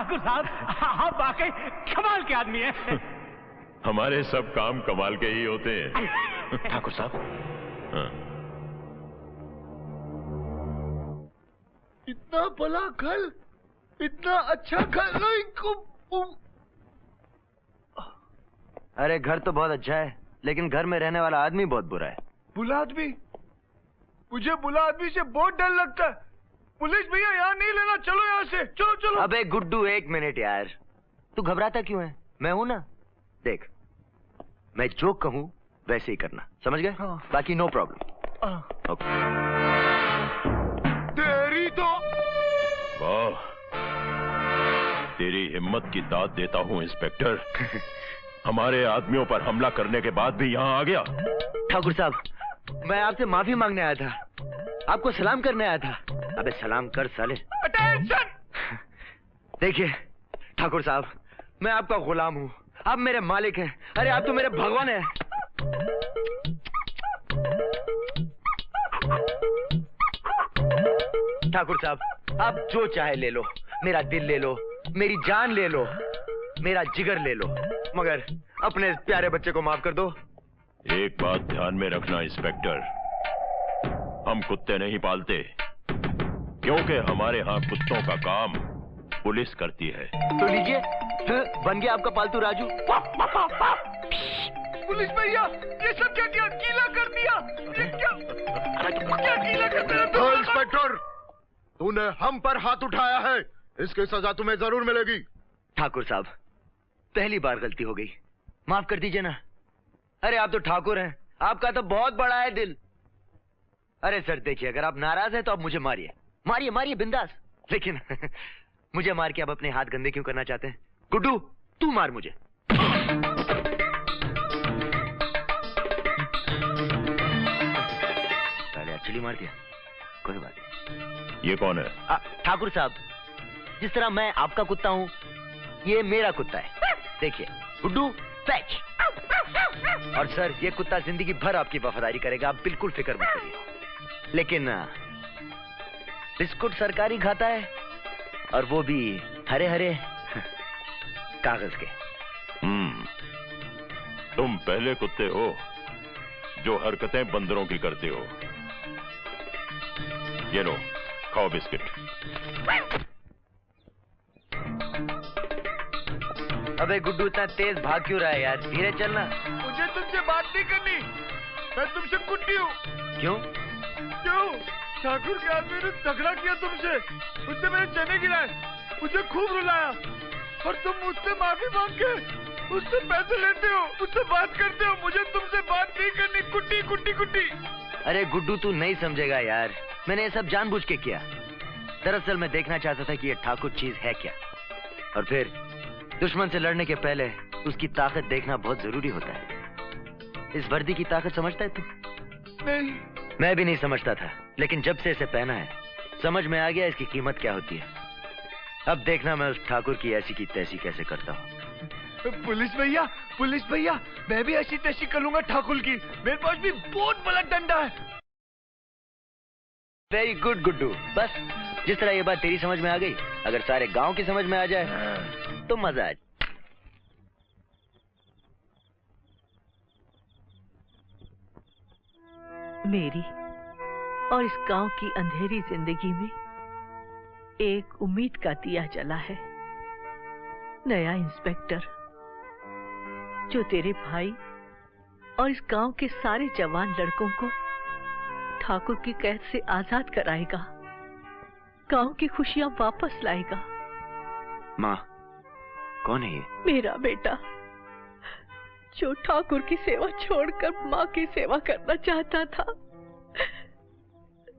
ठाकुर साहब, आप वाकई कमाल के आदमी हैं। हमारे सब काम कमाल के ही होते हैं। ठाकुर साहब, हाँ। इतना बड़ा घर, इतना अच्छा घर। अरे घर तो बहुत अच्छा है, लेकिन घर में रहने वाला आदमी बहुत बुरा है। बुला आदमी? मुझे बुला आदमी से बहुत डर लगता है। पुलिस भैया यहाँ नहीं लेना, चलो यहाँ से, चलो चलो। अबे गुड्डू, एक मिनट यार, तू घबराता क्यों है? मैं हूं ना। देख, मैं जो कहूं वैसे ही करना, समझ गए? हाँ। बाकी नो प्रॉब्लम। ओके। तेरी तो वाह, तेरी हिम्मत की दाद देता हूं इंस्पेक्टर। हमारे आदमियों पर हमला करने के बाद भी यहाँ आ गया। ठाकुर साहब, मैं आपसे माफी मांगने आया था, आपको सलाम करने आया था। अबे सलाम कर साले। अटेंशन! देखिए ठाकुर साहब, मैं आपका गुलाम हूँ, आप मेरे मालिक हैं। अरे आप तो मेरे भगवान हैं। ठाकुर साहब, आप जो चाहे ले लो, मेरा दिल ले लो, मेरी जान ले लो, मेरा जिगर ले लो, मगर अपने प्यारे बच्चे को माफ कर दो। एक बात ध्यान में रखना इंस्पेक्टर, हम कुत्ते नहीं पालते, क्योंकि हमारे यहाँ कुत्तों का काम पुलिस करती है। तो लीजिए, बन गया आपका पालतू राजू। पुलिस भैया, ये सब क्या किया? गीला कर दिया। ये क्या गीला कर दिया? इंस्पेक्टर, तूने हम पर हाथ उठाया है, इसकी सजा तुम्हें जरूर मिलेगी। ठाकुर साहब, पहली बार गलती हो गई, माफ कर दीजिए ना। अरे आप तो ठाकुर हैं, आपका तो बहुत बड़ा है दिल। अरे सर देखिए, अगर आप नाराज हैं तो आप मुझे मारिए, मारिए मारिए बिंदास, लेकिन मुझे मार के आप अपने हाथ गंदे क्यों करना चाहते हैं? गुड्डू, तू मार मुझे। पहले एक्चुअली मार दिया, कोई बात नहीं। ये कौन है? ठाकुर साहब, जिस तरह मैं आपका कुत्ता हूँ, ये मेरा कुत्ता है। देखिए गुड्डू, फैच। और सर, ये कुत्ता जिंदगी भर आपकी वफादारी करेगा, आप बिल्कुल फिक्र मत करिए। लेकिन बिस्कुट सरकारी खाता है, और वो भी हरे हरे कागज के। तुम पहले कुत्ते हो जो हरकतें बंदरों की करते हो। ये लो, खाओ बिस्किट। अबे गुड्डू, इतना तेज भाग क्यों रहा है यार? धीरे चलना। मुझे तुमसे बात नहीं करनी, मैं तुमसे कुट्टी हूँ। क्यों? क्यों? ठाकुर के आदमी ने झगड़ा किया तुमसे, उससे मेरे चने गिराए, मुझे खूब रुलाया, और तुम मुझसे माफी मांग के उससे पैसे लेते हो, मुझसे बात करते हो। मुझे तुमसे बात नहीं करनी, कुट्टी कुट्टी कुट्टी। अरे गुड्डू, तू नहीं समझेगा यार, मैंने ये सब जानबूझ के किया। दरअसल मैं देखना चाहता था कि ये ठाकुर चीज है क्या, और फिर दुश्मन से लड़ने के पहले उसकी ताकत देखना बहुत जरूरी होता है। इस वर्दी की ताकत समझता है तू? नहीं। मैं भी नहीं समझता था, लेकिन जब से इसे पहना है समझ में आ गया इसकी कीमत क्या होती है। अब देखना मैं उस ठाकुर की ऐसी की तैसी कैसे करता हूँ। पुलिस भैया, मैं भी ऐसी तैसी करूंगा ठाकुर की, मेरे पास भी बहुत बड़ा डंडा है। वेरी गुड गुड्डू, बस जिस तरह ये बात तेरी समझ में आ गई, अगर सारे गांव की समझ में आ जाए तो मजा आ जाए। मेरी और इस गांव की अंधेरी जिंदगी में एक उम्मीद का दिया जला है। नया इंस्पेक्टर जो तेरे भाई और इस गांव के सारे जवान लड़कों को ठाकुर की कैद से आजाद कराएगा, गांव की खुशियां वापस लाएगा। माँ, कौन है ये? मेरा बेटा, जो ठाकुर की सेवा छोड़कर माँ की सेवा करना चाहता था,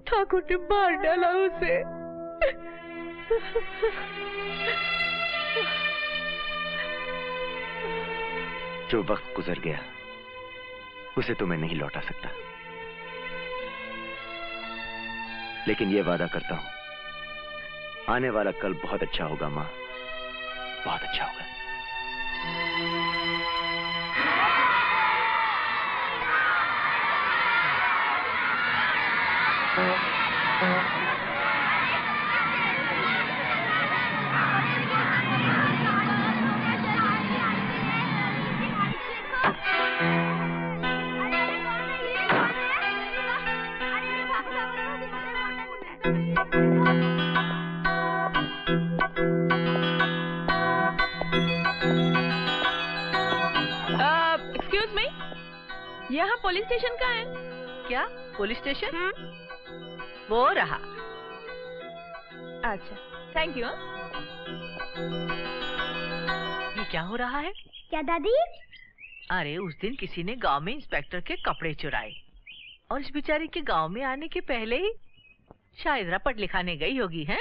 ठाकुर ने मार डाला उसे। जो वक्त गुजर गया उसे तो मैं नहीं लौटा सकता, लेकिन ये वादा करता हूं, आने वाला कल बहुत अच्छा होगा माँ, बहुत अच्छा होगा। यहाँ पुलिस स्टेशन कहाँ है? क्या पुलिस स्टेशन? वो रहा। अच्छा, थैंक यू। ये क्या हो रहा है? क्या दादी? अरे उस दिन किसी ने गांव में इंस्पेक्टर के कपड़े चुराए और इस बेचारी के गांव में आने के पहले ही शायद रपट लिखाने गई होगी, हैं?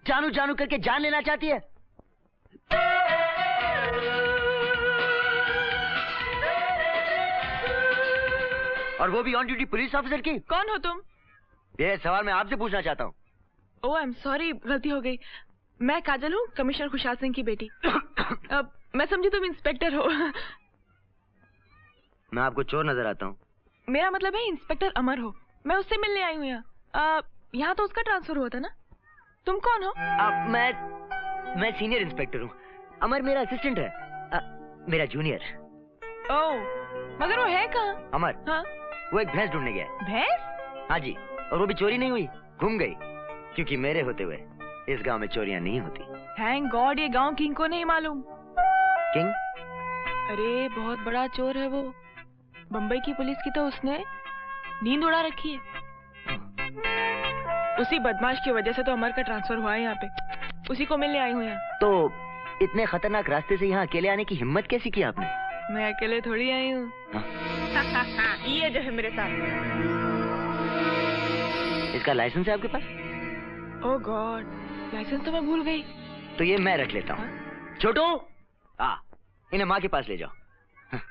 जानू जानू करके जान लेना चाहती है। और वो भी ऑन ड्यूटी पुलिस ऑफिसर की। कौन हो तुम? ये सवाल मैं आपसे पूछना चाहता हूँ। ओह आई एम सॉरी, गलती हो गई। मैं काजल हूँ, कमिश्नर खुशहाल सिंह की बेटी। अब मैं समझी तुम इंस्पेक्टर हो। मैं आपको चोर नजर आता हूँ। मेरा मतलब है इंस्पेक्टर अमर हो। मैं उससे मिलने आई हूँ यहाँ। यहाँ तो उसका ट्रांसफर हुआ था ना? तुम कौन हो? मैं सीनियर इंस्पेक्टर हूँ। अमर मेरा असिस्टेंट है। मेरा जूनियर। ओह, मगर वो है कहाँ? अमर? हाँ? वो एक भैंस ढूंढने गया है। भैंस? हाँ जी, और वो भी चोरी नहीं हुई, घूम गई। क्योंकि मेरे होते हुए इस गांव में चोरियां नहीं होती। थैंक गॉड, ये गांव किंग को नहीं मालूम। किंग? अरे बहुत बड़ा चोर है वो। बम्बई की पुलिस की तो उसने नींद उड़ा रखी है। उसी बदमाश की वजह से तो अमर का ट्रांसफर हुआ है यहाँ पे। उसी को मिलने आई हूँ यहाँ। तो इतने खतरनाक रास्ते से यहाँ अकेले आने की हिम्मत कैसी की आपने? मैं अकेले थोड़ी आई हूँ। ये जो है मेरे साथ। इसका लाइसेंस है आपके पास? ओह गॉड, लाइसेंस तो मैं भूल गई। तो ये मैं रख लेता हूँ। छोटू, इन्हें माँ के पास ले जाओ।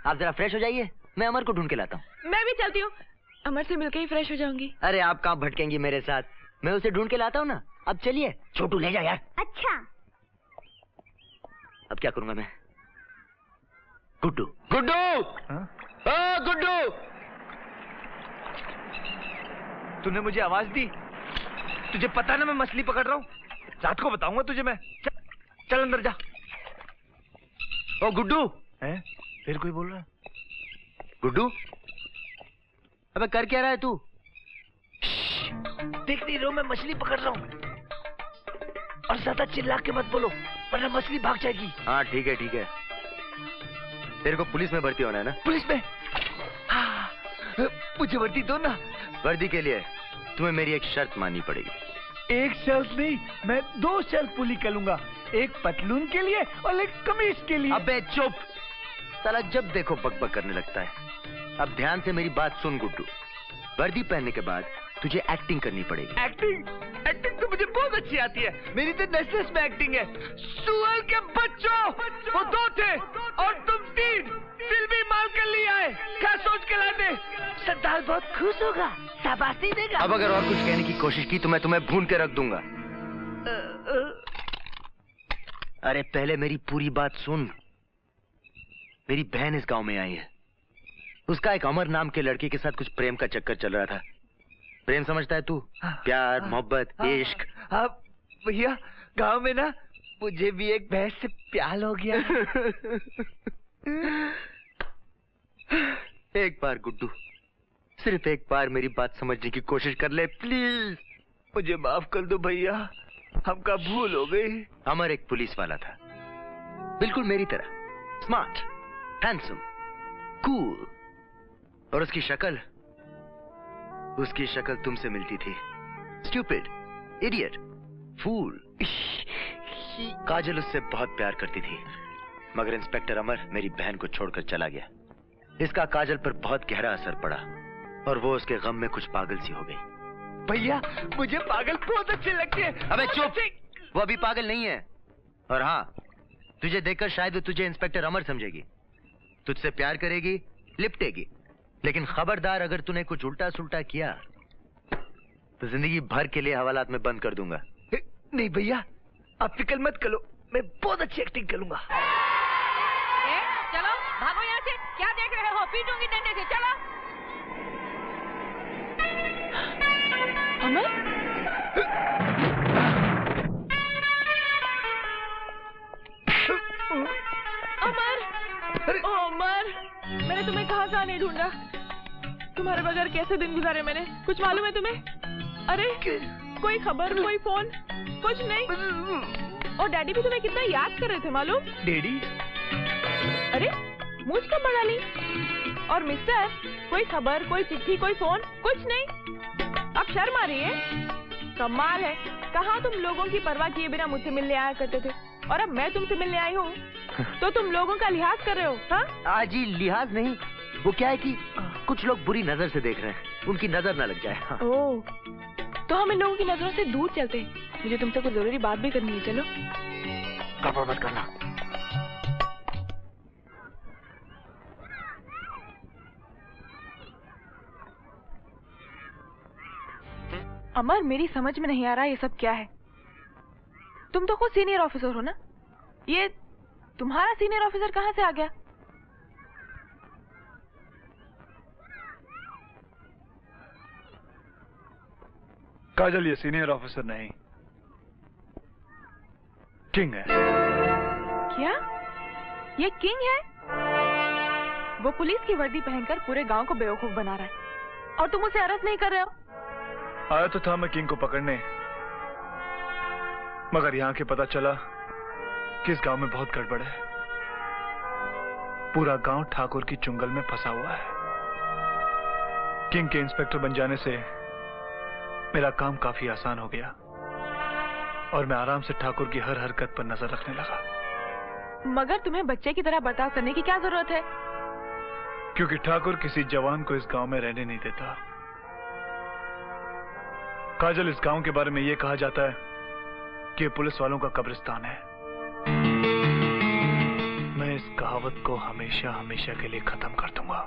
आप जरा फ्रेश हो जाइए, मैं अमर को ढूंढ के लाता हूँ। मैं भी चलती हूँ, अमर से मिलकर ही फ्रेश हो जाऊंगी। अरे आप कहाँ भटकेंगी मेरे साथ, मैं उसे ढूंढ के लाता हूँ ना। अब चलिए, छोटू ले जा यार। अच्छा। अब क्या करूंगा मैं? गुड्डू, गुड्डू, गुड्डू, तूने मुझे आवाज दी? तुझे पता ना मैं मछली पकड़ रहा हूँ? रात को बताऊंगा तुझे मैं। चल अंदर जा। ओ गुड्डू। हैं? फिर कोई बोल रहा है? गुड्डू, अबे कर क्या रहा है तू? देख नहीं रहो मैं मछली पकड़ रहा हूँ। और ज्यादा चिल्ला के मत बोलो वरना मछली भाग जाएगी। हाँ ठीक है ठीक है। तेरे को पुलिस में भर्ती होना है ना? पुलिस में? हाँ, मुझे वर्दी दो ना। वर्दी के लिए तुम्हें मेरी एक शर्त माननी पड़ेगी। एक शर्त नहीं, मैं 2 शर्त पूरी करूंगा। एक पतलून के लिए और एक कमीज के लिए। अबे चुप, साला जब देखो बकबक करने लगता है। अब ध्यान से मेरी बात सुन गुड्डू। वर्दी पहनने के बाद तुझे एक्टिंग करनी पड़ेगी। एक्टिंग? एक्टिंग तो मुझे बहुत अच्छी आती है। मेरी तो नेशनल्स में एक्टिंग है। सुअर के बच्चों, वो 2 थे और तुम 3। फिल्मी माल कर लिया है। क्या सोच के लाए थे? सरदार बहुत खुश होगा, शाबाशी देगा। अब अगर और कुछ कहने की कोशिश की तो मैं तुम्हें भून के रख दूंगा। अरे पहले मेरी पूरी बात सुन। मेरी बहन इस गांव में आई है। उसका एक अमर नाम के लड़के के साथ कुछ प्रेम का चक्कर चल रहा था। प्रेम समझता है तू? प्यार, मोहब्बत, इश्क। हाँ भैया, गांव में ना मुझे भी एक भैंस से प्यार हो गया। एक बार गुड्डू, सिर्फ एक बार मेरी बात समझने की कोशिश कर ले प्लीज। मुझे माफ कर दो भैया, हमका भूल हो गई। अमर एक पुलिस वाला था, बिल्कुल मेरी तरह, स्मार्ट, हैंडसम, कूल। और उसकी शक्ल तुमसे मिलती थी। स्टूपिड, इडियट, फूल। काजल उससे बहुत प्यार करती थी, मगर इंस्पेक्टर अमर मेरी बहन को छोड़कर चला गया। इसका काजल पर बहुत गहरा असर पड़ा और वो उसके गम में कुछ पागल सी हो गई। भैया मुझे पागल बहुत अच्छे लगते हैं। अबे चुप, वो अभी पागल नहीं है। और हाँ, तुझे देखकर शायद वो तुझे इंस्पेक्टर अमर समझेगी, तुझसे प्यार करेगी, लिपटेगी। लेकिन खबरदार, अगर तूने कुछ उल्टा सुल्टा किया तो जिंदगी भर के लिए हवालात में बंद कर दूंगा। नहीं भैया, आप फिक्र मत करो, मैं बहुत अच्छी एक्टिंग करूंगा। चलो भागो यहाँ से, क्या देख रहे हो? पीटूंगी डंडे से, चलो। अमर? अमर, ओ अमर, मैंने तुम्हें कहाँ नहीं ढूंढा। तुम्हारे बगैर कैसे दिन गुजारे मैंने, कुछ मालूम है तुम्हें? अरे कोई खबर, कोई फोन, कुछ नहीं। और डैडी भी तुम्हें कितना याद कर रहे थे मालूम? डैडी? अरे मुझ कब बढ़ा ली? और मिस्टर, कोई खबर, कोई चिट्ठी, कोई फोन, कुछ नहीं। अब शर्म आ रही है? कमाल है, कहाँ तुम लोगों की परवाह किए बिना मुझसे मिलने आया करते थे, और अब मैं तुमसे मिलने आई हूँ तो तुम लोगों का लिहाज कर रहे हो? हाँ जी, लिहाज नहीं, वो क्या है कि कुछ लोग बुरी नजर से देख रहे हैं, उनकी नजर ना लग जाए। हाँ। ओह, तो हम इन लोगों की नजरों से दूर चलते हैं। मुझे तुमसे कुछ जरूरी बात भी करनी है, चलो। गड़बड़ मत करना। अमर, मेरी समझ में नहीं आ रहा ये सब क्या है। तुम तो खुद सीनियर ऑफिसर हो ना, ये तुम्हारा सीनियर ऑफिसर कहाँ से आ गया? काजल, ये सीनियर ऑफिसर नहीं, किंग है। क्या ये किंग है? वो पुलिस की वर्दी पहनकर पूरे गांव को बेवकूफ बना रहा है और तुम उसे अरेस्ट नहीं कर रहे हो? आया तो था मैं किंग को पकड़ने, मगर यहाँ के पता चला कि इस गांव में बहुत गड़बड़ है। पूरा गांव ठाकुर की चुंगल में फंसा हुआ है। किंग के इंस्पेक्टर बन जाने से मेरा काम काफी आसान हो गया और मैं आराम से ठाकुर की हर हरकत पर नजर रखने लगा। मगर तुम्हें बच्चे की तरह बर्ताव करने की क्या जरूरत है? क्योंकि ठाकुर किसी जवान को इस गांव में रहने नहीं देता। काजल, इस गांव के बारे में यह कहा जाता है कि ये पुलिस वालों का कब्रिस्तान है। मैं इस कहावत को हमेशा हमेशा के लिए खत्म कर दूंगा।